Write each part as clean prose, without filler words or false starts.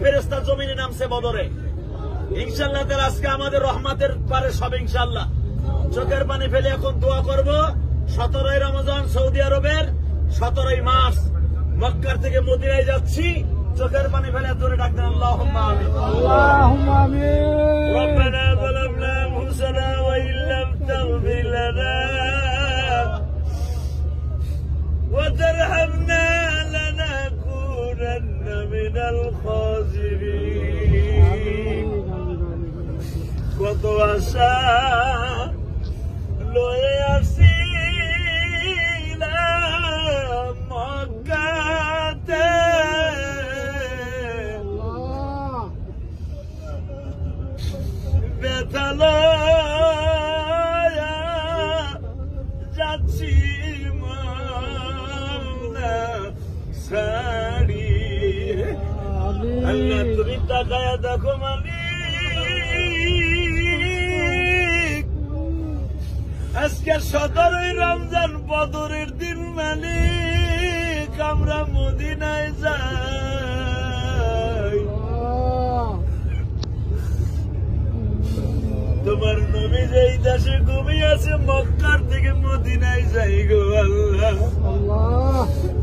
ফেরেশতা জমিনে নামছে বদরে। ইনশাআল্লাহ তাআলা আজকে আমাদের রহমতের পারে সব ইনশাআল্লাহ। চোখের পানি ফেলে এখন দোয়া করব। 17ই রমজান সৌদি আরবের 17ই মার্চ মক্কার থেকে মদিনায় যাচ্ছি। চোখের পানি ফেলে জোরে ডাক দেন আল্লাহুম্মা আমিন। আল্লাহুম্মা আমিন। রব্বানা যালামনা আনফুসানা ওয়া ইল্লাম তাগফির লানা ওয়া তারহামনা লানাকুনান্না মিনাল খাসিরিন। কত আশা লয়ে আসিলাম মক্কাতে, ব্যথা লয়া যাচ্ছি মওলা সারি। আল্লাহ তুমি তাকায়া দেখো মালিক, আজকে 17ই রমজান বদরের দিন মালিক, আমরা মদিনায় যাই। তোমার নবী যেই দেশে ঘুমিয়ে আছে মক্কার থেকে মদিনায় যাই গো আল্লাহ।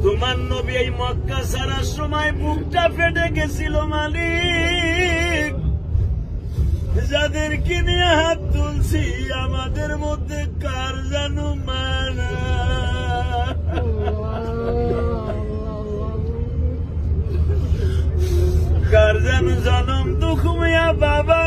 তোমার নবী এই মক্কা ছাড়ার সময় বুকটা ফেটে গেছিল মালিক। যাদেরকে নিয়ে হাত তুলছি আমাদের মধ্যে কার জানো মানা, কার জানো জনম দুঃখ মিয়া বাবা